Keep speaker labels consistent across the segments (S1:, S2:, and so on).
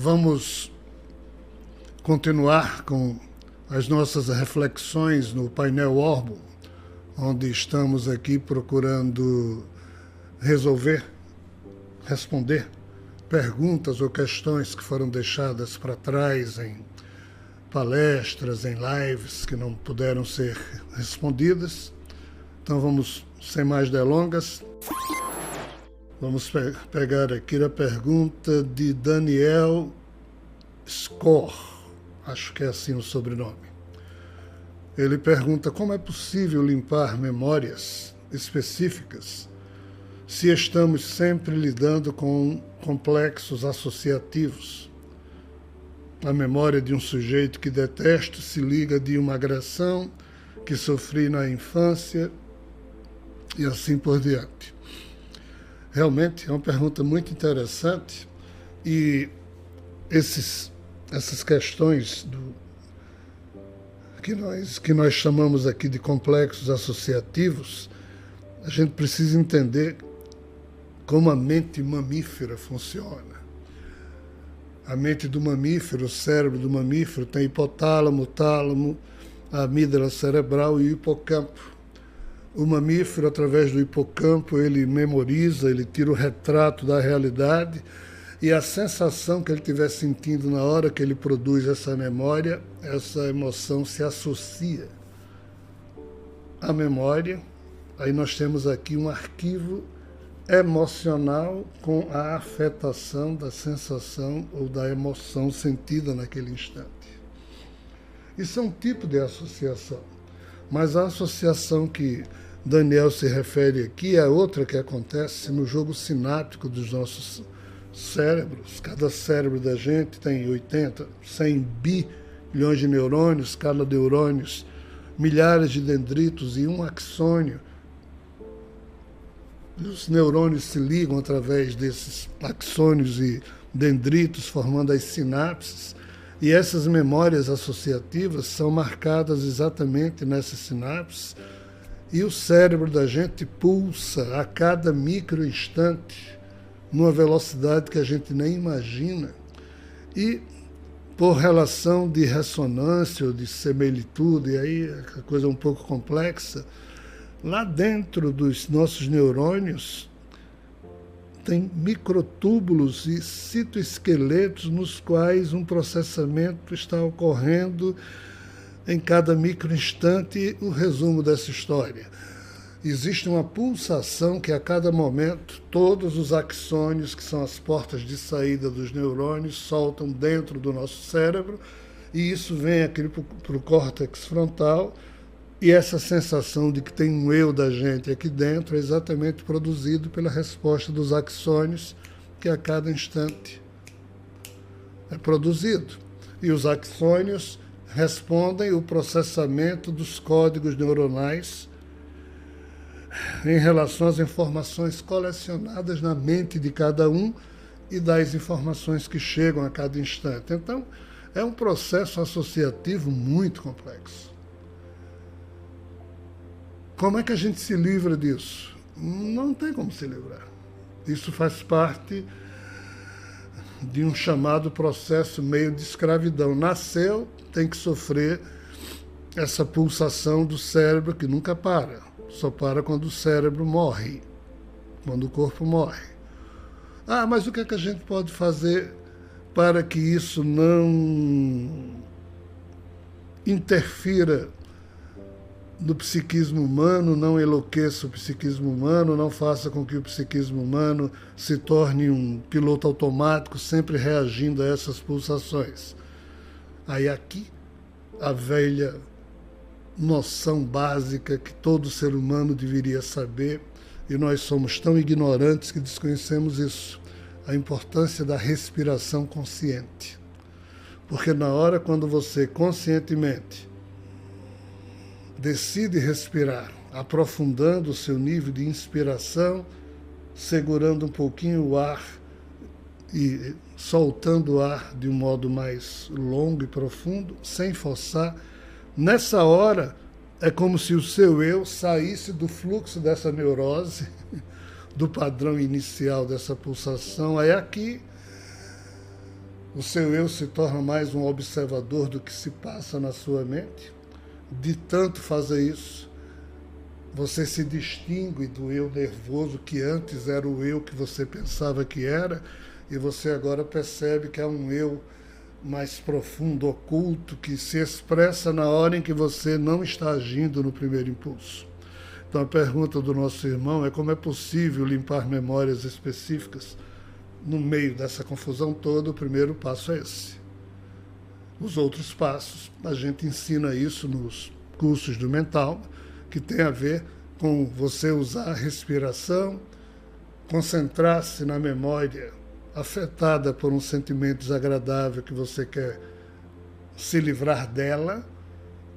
S1: Vamos continuar com as nossas reflexões no painel Orbo, onde estamos aqui procurando responder perguntas ou questões que foram deixadas para trás em palestras, em lives que não puderam ser respondidas. Então vamos, sem mais delongas, vamos pegar aqui a pergunta de Daniel Skor, acho que é assim o sobrenome. Ele pergunta como é possível limpar memórias específicas se estamos sempre lidando com complexos associativos. A memória de um sujeito que detesto se liga de uma agressão que sofri na infância e assim por diante. Realmente é uma pergunta muito interessante e essas questões que nós chamamos aqui de complexos associativos, a gente precisa entender como a mente mamífera funciona. A mente do mamífero, o cérebro do mamífero tem hipotálamo, tálamo, a amígdala cerebral e o hipocampo. O mamífero, através do hipocampo, ele memoriza, ele tira o retrato da realidade e a sensação que ele estiver sentindo na hora que ele produz essa memória, essa emoção se associa à memória. Aí nós temos aqui um arquivo emocional com a afetação da sensação ou da emoção sentida naquele instante. Isso é um tipo de associação, mas a associação que Daniel se refere aqui é outra que acontece no jogo sináptico dos nossos cérebros. Cada cérebro da gente tem 80, 100 bilhões de neurônios, cada neurônio milhares de dendritos e um axônio. Os neurônios se ligam através desses axônios e dendritos, formando as sinapses, e essas memórias associativas são marcadas exatamente nessas sinapses, e o cérebro da gente pulsa a cada microinstante, numa velocidade que a gente nem imagina, e por relação de ressonância ou de semelitude, e aí a coisa é um pouco complexa, lá dentro dos nossos neurônios tem microtúbulos e citoesqueletos nos quais um processamento está ocorrendo em cada microinstante. O resumo dessa história: existe uma pulsação que a cada momento todos os axônios, que são as portas de saída dos neurônios, soltam dentro do nosso cérebro, e isso vem aqui para o córtex frontal. E essa sensação de que tem um eu da gente aqui dentro é exatamente produzido pela resposta dos axônios, que a cada instante é produzido. E os axônios respondem o processamento dos códigos neuronais em relação às informações colecionadas na mente de cada um e das informações que chegam a cada instante. Então, é um processo associativo muito complexo. Como é que a gente se livra disso? Não tem como se livrar. Isso faz parte de um chamado processo meio de escravidão. Nasceu, tem que sofrer essa pulsação do cérebro que nunca para. Só para quando o cérebro morre, quando o corpo morre. Mas o que é que a gente pode fazer para que isso não interfira do psiquismo humano, não enlouqueça o psiquismo humano, não faça com que o psiquismo humano se torne um piloto automático, sempre reagindo a essas pulsações? Aí aqui, a velha noção básica que todo ser humano deveria saber, e nós somos tão ignorantes que desconhecemos isso, a importância da respiração consciente. Porque na hora quando você conscientemente decide respirar, aprofundando o seu nível de inspiração, segurando um pouquinho o ar e soltando o ar de um modo mais longo e profundo, sem forçar, nessa hora é como se o seu eu saísse do fluxo dessa neurose, do padrão inicial dessa pulsação. Aí aqui O seu eu se torna mais um observador do que se passa na sua mente. De tanto fazer isso, você se distingue do eu nervoso, que antes era o eu que você pensava que era, e você agora percebe que é um eu mais profundo, oculto, que se expressa na hora em que você não está agindo no primeiro impulso. Então a pergunta do nosso irmão é como é possível limpar memórias específicas no meio dessa confusão toda. O primeiro passo é esse. Os outros passos, a gente ensina isso nos cursos do Mentalma, que tem a ver com você usar a respiração, concentrar-se na memória afetada por um sentimento desagradável que você quer se livrar dela,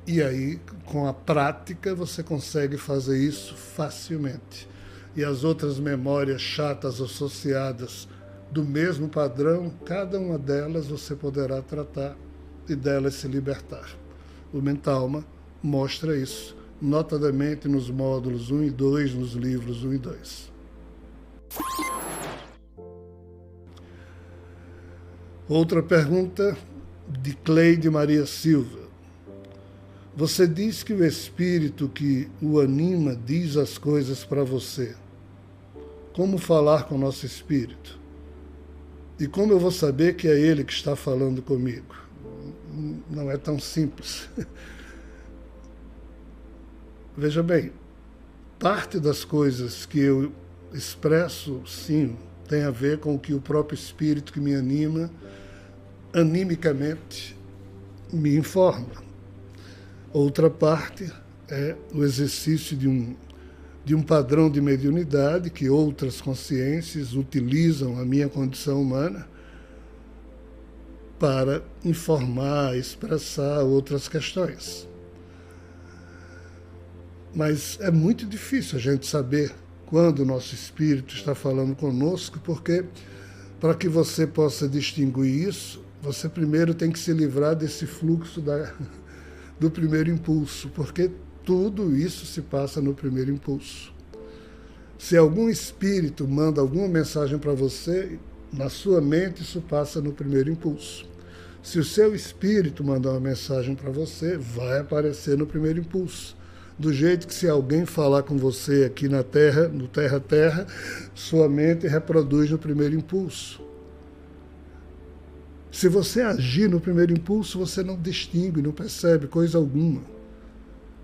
S1: e aí, com a prática, você consegue fazer isso facilmente. E as outras memórias chatas associadas do mesmo padrão, cada uma delas você poderá tratar e delas se libertar. O Mentalma mostra isso, notadamente nos módulos 1 e 2, nos livros 1 e 2. Outra pergunta de Cleide Maria Silva. Você diz que o espírito que o anima diz as coisas para você. Como falar com o nosso espírito? E como eu vou saber que é ele que está falando comigo? Não é tão simples. Veja bem, parte das coisas que eu expresso, sim, tem a ver com o que o próprio espírito que me anima, animicamente, me informa. Outra parte é o exercício de um padrão de mediunidade que outras consciências utilizam a minha condição humana para informar, expressar outras questões. Mas é muito difícil a gente saber quando o nosso espírito está falando conosco, porque para que você possa distinguir isso, você primeiro tem que se livrar desse fluxo do primeiro impulso, porque tudo isso se passa no primeiro impulso. Se algum espírito manda alguma mensagem para você, na sua mente isso passa no primeiro impulso. Se o seu espírito mandar uma mensagem para você, vai aparecer no primeiro impulso. Do jeito que se alguém falar com você aqui na Terra, no Terra-Terra, sua mente reproduz no primeiro impulso. Se você agir no primeiro impulso, você não distingue, não percebe coisa alguma.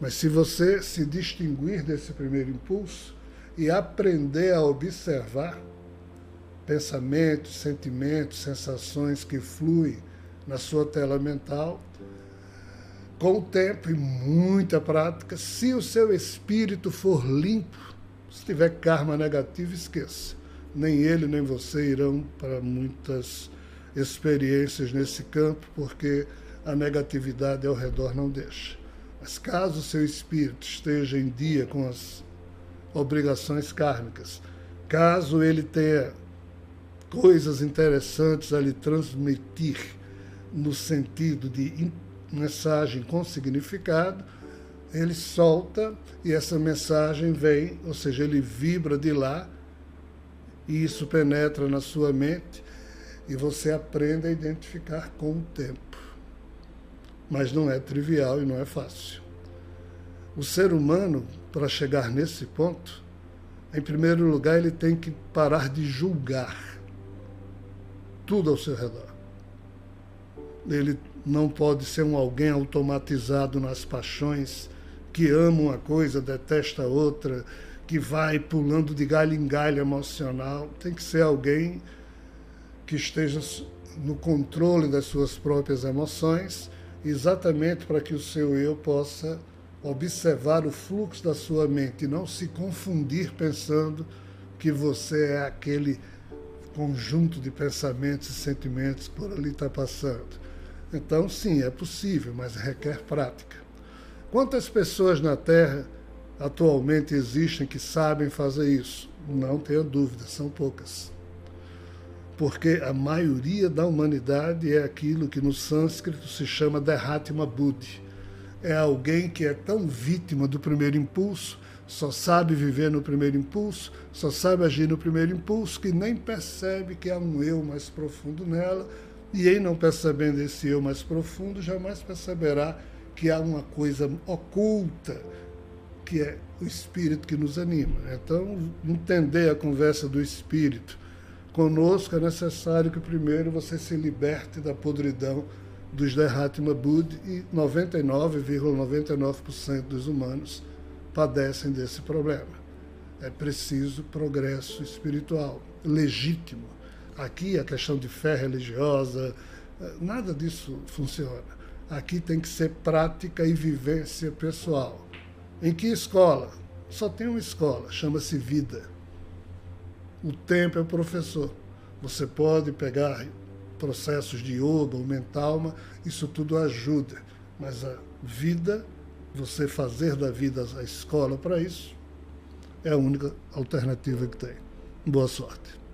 S1: Mas se você se distinguir desse primeiro impulso e aprender a observar pensamentos, sentimentos, sensações que fluem na sua tela mental, com o tempo e muita prática, se o seu espírito for limpo, se tiver karma negativo, esqueça. Nem ele, nem você irão para muitas experiências nesse campo, porque a negatividade ao redor não deixa. Mas caso o seu espírito esteja em dia com as obrigações kármicas, caso ele tenha coisas interessantes a lhe transmitir no sentido de mensagem com significado, ele solta e essa mensagem vem, ou seja, ele vibra de lá e isso penetra na sua mente e você aprende a identificar com o tempo. Mas não é trivial e não é fácil. O ser humano, para chegar nesse ponto, em primeiro lugar, ele tem que parar de julgar tudo ao seu redor. Ele não pode ser alguém automatizado nas paixões, que ama uma coisa, detesta a outra, que vai pulando de galho em galho emocional. Tem que ser alguém que esteja no controle das suas próprias emoções, exatamente para que o seu eu possa observar o fluxo da sua mente e não se confundir pensando que você é aquele conjunto de pensamentos e sentimentos que por ali está passando. Então, sim, é possível, mas requer prática. Quantas pessoas na Terra atualmente existem que sabem fazer isso? Não tenha dúvida, são poucas. Porque a maioria da humanidade é aquilo que no sânscrito se chama Derhatma Buddhi. É alguém que é tão vítima do primeiro impulso, só sabe viver no primeiro impulso, só sabe agir no primeiro impulso, que nem percebe que há um eu mais profundo nela, E em não percebendo esse eu mais profundo, jamais perceberá que há uma coisa oculta, que é o espírito que nos anima. Então, entender a conversa do espírito conosco é necessário que primeiro você se liberte da podridão dos Derhatma Bud, e 99,99% dos humanos padecem desse problema. É preciso progresso espiritual, legítimo. Aqui a questão de fé religiosa, nada disso funciona. Aqui tem que ser prática e vivência pessoal. Em que escola? Só tem uma escola, chama-se vida. O tempo é o professor. Você pode pegar processos de yoga ou mentalma, isso tudo ajuda. Mas a vida, você fazer da vida a escola para isso, é a única alternativa que tem. Boa sorte.